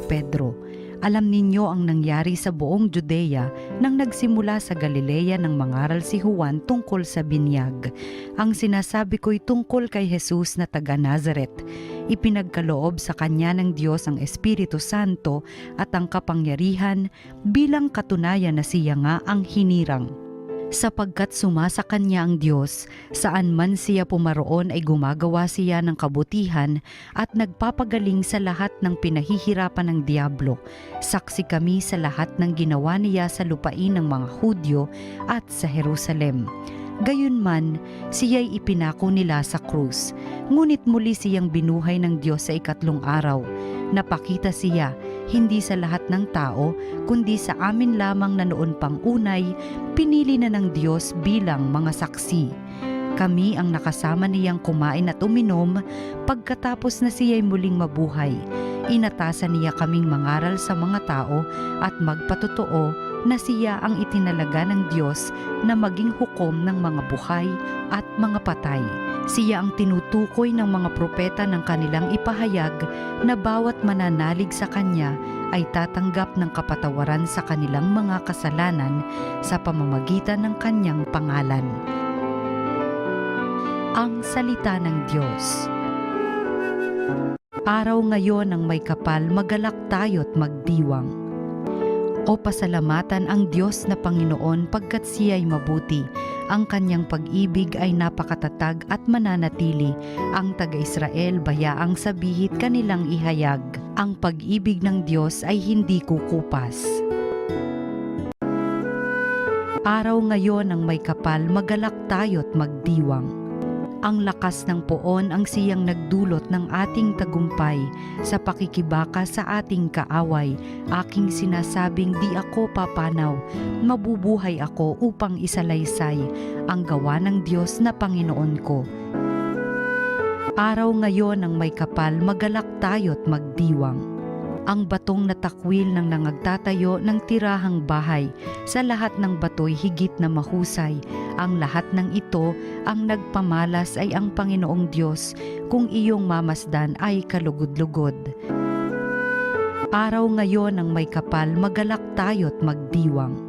Pedro, "Alam ninyo ang nangyari sa buong Judea nang nagsimula sa Galilea nang mangaral si Juan tungkol sa binyag. Ang sinasabi ko'y tungkol kay Jesus na taga Nazaret. Ipinagkaloob sa kanya ng Diyos ang Espiritu Santo at ang kapangyarihan bilang katunayan na siya nga ang hinirang. Sapagkat sumasa kanya ang Diyos, saan man siya pumaroon ay gumagawa siya ng kabutihan at nagpapagaling sa lahat ng pinahihirapan ng diablo. Saksi kami sa lahat ng ginawa niya sa lupain ng mga Hudyo at sa Jerusalem. Gayunman, siya'y ipinako nila sa krus, ngunit muli siyang binuhay ng Diyos sa ikatlong araw. Napakita siya, hindi sa lahat ng tao, kundi sa amin lamang na noon pang unay, pinili na ng Diyos bilang mga saksi. Kami ang nakasama niyang kumain at uminom pagkatapos na siya'y muling mabuhay. Inatasan niya kaming mangaral sa mga tao at magpatotoo na siya ang itinalaga ng Diyos na maging hukom ng mga buhay at mga patay. Siya ang tinutukoy ng mga propeta ng kanilang ipahayag na bawat mananalig sa Kanya ay tatanggap ng kapatawaran sa kanilang mga kasalanan sa pamamagitan ng Kanyang pangalan." Ang salita ng Diyos. Araw ngayon ng may kapal, magalak tayo't magdiwang. O pasalamatan ang Diyos na Panginoon pagkat siya'y mabuti. Ang kanyang pag-ibig ay napakatatag at mananatili. Ang taga-Israel bayaang sabihit kanilang ihayag. Ang pag-ibig ng Diyos ay hindi kukupas. Araw ngayon ng may kapal, magalak tayo't magdiwang. Ang lakas ng poon ang siyang nagdulot ng ating tagumpay. Sa pakikibaka sa ating kaaway, aking sinasabing di ako papanaw. Mabubuhay ako upang isalaysay ang gawa ng Diyos na Panginoon ko. Araw ngayon ng may kapal, magalak tayo't magdiwang. Ang batong natakwil ng nangagtatayo ng tirahang bahay, sa lahat ng bato'y higit na mahusay. Ang lahat ng ito, ang nagpamalas ay ang Panginoong Diyos, kung iyong mamasdan ay kalugod-lugod. Araw ngayon ng may kapal, magalak tayo't magdiwang.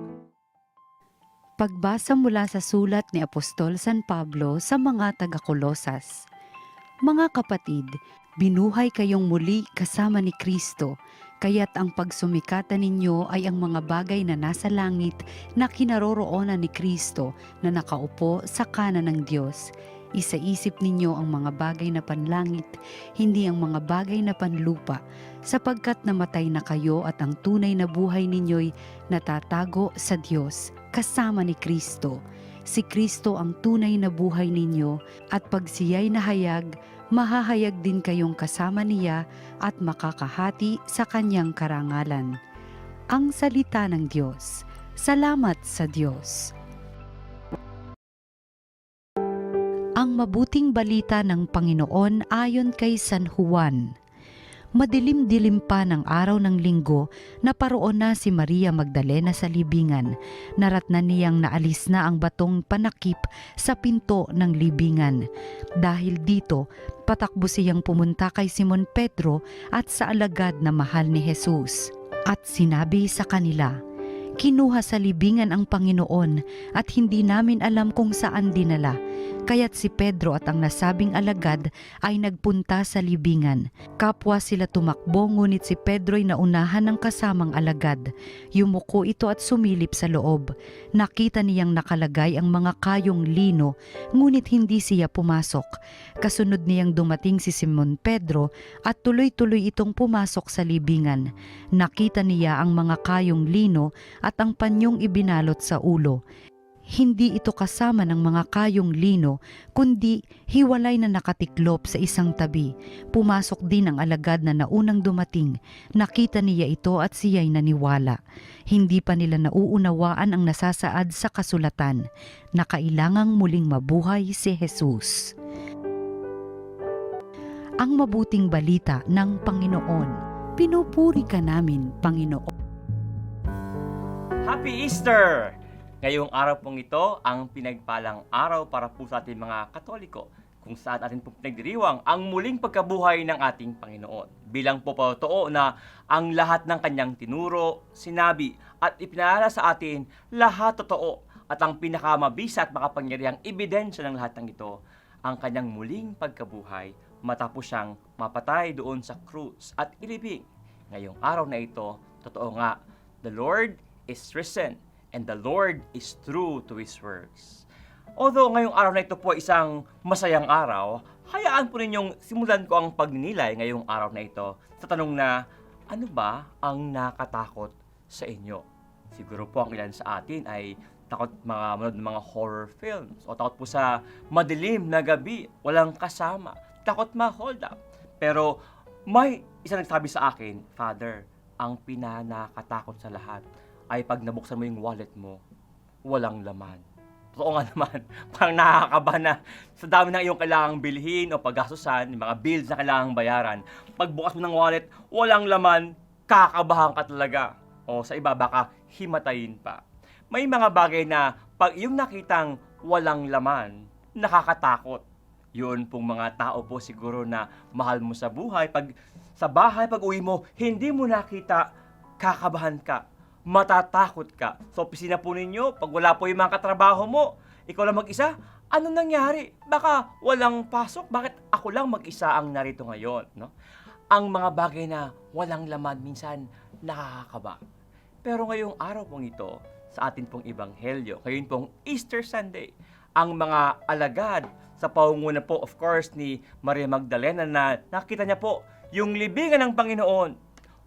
Pagbasa mula sa sulat ni Apostol San Pablo sa mga taga-Kolosas. Mga kapatid, binuhay kayong muli kasama ni Kristo, kaya't ang pagsumikatan ninyo ay ang mga bagay na nasa langit na kinaroroonan ni Kristo na nakaupo sa kanan ng Diyos. Isaisip ninyo ang mga bagay na panlangit, hindi ang mga bagay na panlupa, sapagkat namatay na kayo at ang tunay na buhay ninyo'y natatago sa Diyos, kasama ni Kristo. Si Kristo ang tunay na buhay ninyo at pag siya'y nahayag, mahahayag din kayong kasama niya at makakahati sa kanyang karangalan. Ang salita ng Diyos. Salamat sa Diyos. Ang mabuting balita ng Panginoon ayon kay San Juan. Madilim-dilim pa ng araw ng linggo, naparoon na si Maria Magdalena sa libingan. Naratnan niyang naalis na ang batong panakip sa pinto ng libingan. Dahil dito, patakbo siyang pumunta kay Simon Pedro at sa alagad na mahal ni Jesus. At sinabi sa kanila, "Kinuha sa libingan ang Panginoon at hindi namin alam kung saan dinala." Kaya't si Pedro at ang nasabing alagad ay nagpunta sa libingan. Kapwa sila tumakbo, ngunit si Pedro'y naunahan ng kasamang alagad. Yumuko ito at sumilip sa loob. Nakita niyang nakalagay ang mga kayong lino, ngunit hindi siya pumasok. Kasunod niyang dumating si Simon Pedro at tuloy-tuloy itong pumasok sa libingan. Nakita niya ang mga kayong lino at ang panyong ibinalot sa ulo. Hindi ito kasama ng mga kayong lino, kundi hiwalay na nakatiklop sa isang tabi. Pumasok din ang alagad na naunang dumating. Nakita niya ito at siya'y naniwala. Hindi pa nila nauunawaan ang nasasaad sa kasulatan, na kailangang muling mabuhay si Jesus. Ang mabuting balita ng Panginoon. Pinupuri ka namin, Panginoon. Happy Easter! Ngayong araw pong ito, ang pinagpalang araw para po sa ating mga Katoliko, kung kung saan atin po pinagdiriwang ang muling pagkabuhay ng ating Panginoon. Bilang po totoo na ang lahat ng kanyang tinuro, sinabi at ipinaalala sa atin, lahat totoo. At ang pinakamabisa at makapangyarihang ebidensya ng lahat ng ito, ang kanyang muling pagkabuhay matapos siyang mapatay doon sa krus at ilibing. Ngayong araw na ito, totoo nga, the Lord is risen and the Lord is true to His words. Although ngayong araw na ito po isang masayang araw, hayaan po ninyong simulan ko ang pagninilay ngayong araw na ito sa tanong na, ano ba ang nakatakot sa inyo? Siguro po ang ilan sa atin ay takot manood ng mga horror films o takot po sa madilim na gabi, walang kasama, takot ma-hold up. Pero may isa nagsabi sa akin, Father, ang pinanakatakot sa lahat ay pag nabuksan mo yung wallet mo, walang laman. Totoo nga naman, parang nakakaba na sa dami ng iyong kailangang bilhin o paggastusan, yung mga bills na kailangang bayaran. Pagbukas mo ng wallet, walang laman, kakabahan ka talaga. O sa iba, baka himatayin pa. May mga bagay na pag yung nakitang walang laman, nakakatakot. Yun pong mga tao po siguro na mahal mo sa buhay. Pag sa bahay, pag uwi mo, hindi mo nakita, kakabahan ka. Matatakot ka. Sa opisina po ninyo, pag wala po yung mga katrabaho mo, ikaw lang mag-isa, anong nangyari? Baka walang pasok, bakit ako lang mag-isa ang narito ngayon? No? Ang mga bagay na walang laman minsan nakakaba. Pero ngayong araw pong ito, sa atin pong ebanghelyo, ngayon pong Easter Sunday, ang mga alagad sa pangunguna po, of course, ni Maria Magdalena na nakita niya po yung libingan ng Panginoon,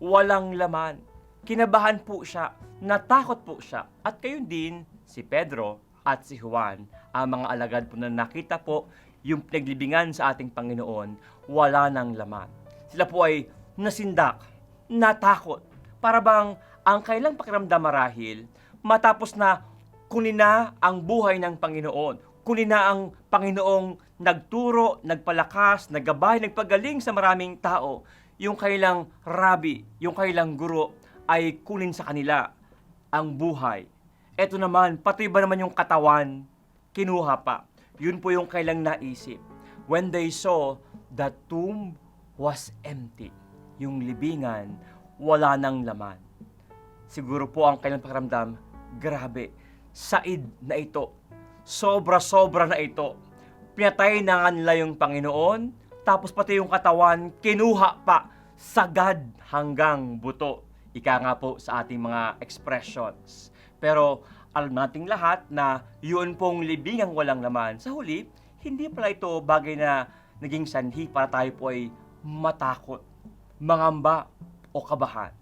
walang laman. Kinabahan po siya, natakot po siya. At gayon din si Pedro at si Juan, ang mga alagad po na nakita po yung pinaglibingan sa ating Panginoon, wala nang laman. Sila po ay nasindak, natakot. Para bang ang kailang pakiramdam marahil, matapos na kunin na ang buhay ng Panginoon, kunin na ang Panginoong nagturo, nagpalakas, naggabay, nagpagaling sa maraming tao, yung kailang rabi, yung kailang guro, ay kunin sa kanila ang buhay. Eto naman, pati ba naman yung katawan, kinuha pa. Yun po yung kailang naisip. When they saw the tomb was empty, yung libingan, wala nang laman. Siguro po ang kailang pakiramdam, grabe, said na ito. Sobra-sobra na ito. Pinatay na nga nila yung Panginoon, tapos pati yung katawan, kinuha pa, sagad hanggang buto. Ika nga po sa ating mga expressions. Pero alam nating lahat na yun pong libingang walang laman. Sa huli, hindi pala ito bagay na naging sanhi para tayo po ay matakot, mangamba o kabahan.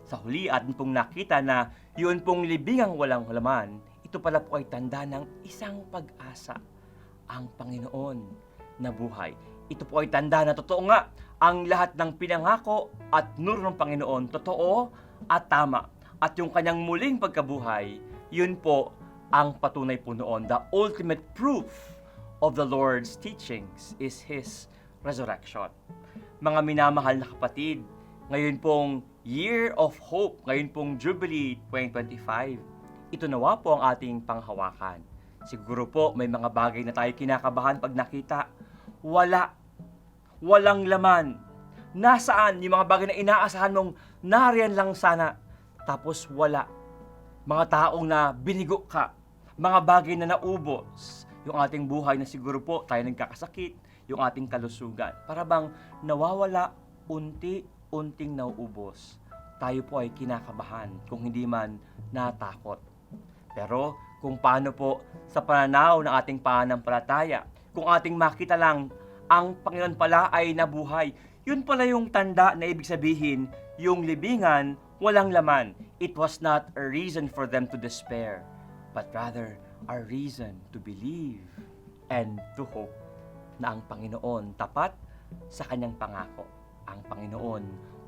Sa huli, atin pong nakita na yun pong libingang walang laman, ito pala po ay tanda ng isang pag-asa, ang Panginoon na buhay. Ito po ay tanda na totoo nga, ang lahat ng pinangako at nuro ng Panginoon, totoo at tama. At yung kanyang muling pagkabuhay, yun po ang patunay po noon. The ultimate proof of the Lord's teachings is His resurrection. Mga minamahal na kapatid, ngayon pong Year of Hope, ngayon pong Jubilee 2025, ito nawa po ang ating panghawakan. Siguro po may mga bagay na tayo kinakabahan pag nakita. Walang laman. Nasaan yung mga bagay na inaasahan mong nariyan lang sana, tapos wala. Mga taong na binigo ka, mga bagay na naubos, yung ating buhay na siguro po tayo nagkakasakit, yung ating kalusugan. Para bang nawawala, unti-unting nauubos. Tayo po ay kinakabahan, kung hindi man natakot. Pero kung paano po sa pananaw ng ating pananampalataya, kung ating makita lang ang Panginoon pala ay nabuhay, yun pala yung tanda na ibig sabihin, yung libingan, walang laman. It was not a reason for them to despair, but rather a reason to believe and to hope na ang Panginoon tapat sa kanyang pangako. Ang Panginoon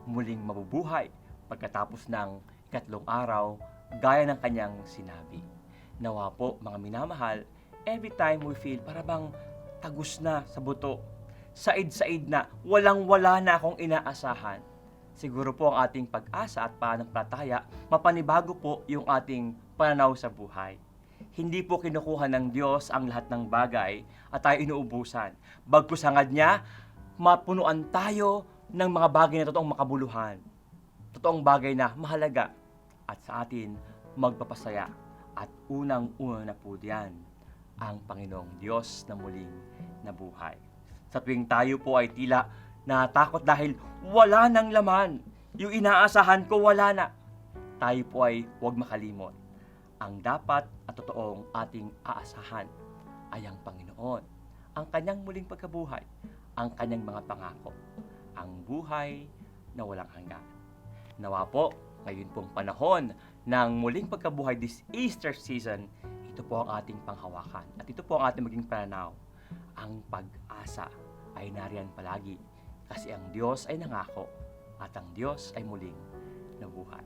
muling mabubuhay pagkatapos ng ikatlong araw, gaya ng kanyang sinabi. Nawa po, mga minamahal, every time we feel para bang tagus na sa buto, said-said na, walang-wala na akong inaasahan. Siguro po ang ating pag-asa at pananampalataya, mapanibago po yung ating pananaw sa buhay. hindi po kinukuha ng Diyos ang lahat ng bagay at tayo inuubusan. Bagkus hangad niya, mapunuan tayo ng mga bagay na totoong makabuluhan. Totoong bagay na mahalaga at sa atin magpapasaya. At unang-una na po diyan ang Panginoong Diyos na muling nabuhay. Sa tuwing tayo po ay tila natakot dahil wala nang laman, yung inaasahan ko wala na, tayo po ay huwag makalimot. Ang dapat at totoong ating aasahan ay ang Panginoon, ang kanyang muling pagkabuhay, ang kanyang mga pangako, ang buhay na walang hanggan. Nawa po, ngayon pong panahon ng muling pagkabuhay this Easter season, ito po ang ating panghawakan at ito po ang ating maging pananaw. Ang pag-asa ay nariyan palagi kasi ang Diyos ay nangako at ang Diyos ay muling nabuhay.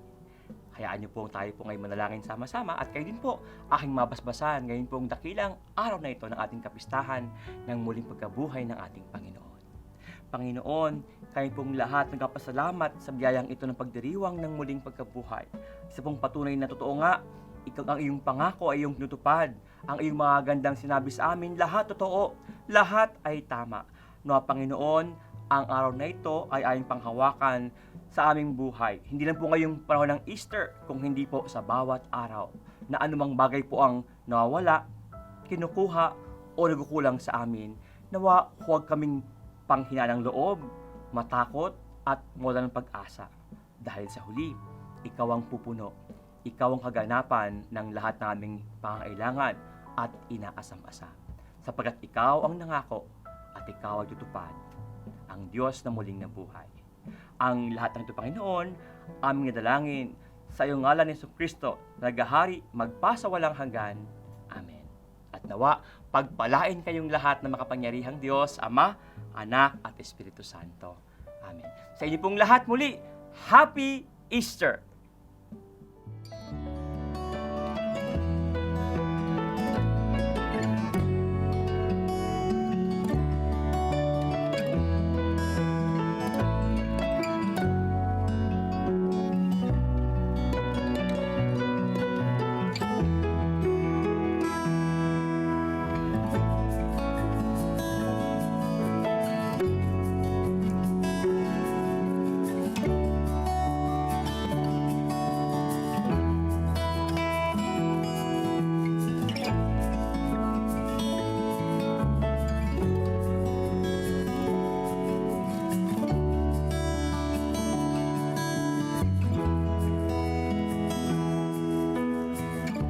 Hayaan niyo po tayo po ngayon manalangin sama-sama at kayo din po aking mabasbasan ngayon pong dakilang araw na ito ng ating kapistahan ng muling pagkabuhay ng ating Panginoon. Panginoon, kayo pong lahat nagpapasalamat sa biyayang ito ng pagdiriwang ng muling pagkabuhay. Isa pong patunay na totoo nga, ang iyong pangako ay iyong tinutupad. Ang iyong mga gandang sinabi sa amin, lahat totoo, lahat ay tama. No, Panginoon, ang araw na ito ay aming panghawakan sa aming buhay. Hindi lang po ngayong panahon ng Easter, kung hindi po sa bawat araw na anumang bagay po ang nawawala, kinukuha o nagkukulang sa amin, nawa huwag kaming panghina ng loob, matakot at mawala ng pag-asa. Dahil sa huli, ikaw ang pupuno, ikaw ang kaganapan ng lahat naming pangangailangan at inaasam-asam. Sapagkat ikaw ang nangako at ikaw ay tutupad, ang Diyos na muling nabuhay. Ang lahat ng ito, Panginoon, aming nadalangin sa iyong ngalan ni Jesucristo, naghahari, magpasawalang hanggan. Amen. At nawa, pagpalain kayong lahat ng makapangyarihang Diyos, Ama, Anak, at Espiritu Santo. Amen. Sa inyo pong lahat muli, Happy Easter!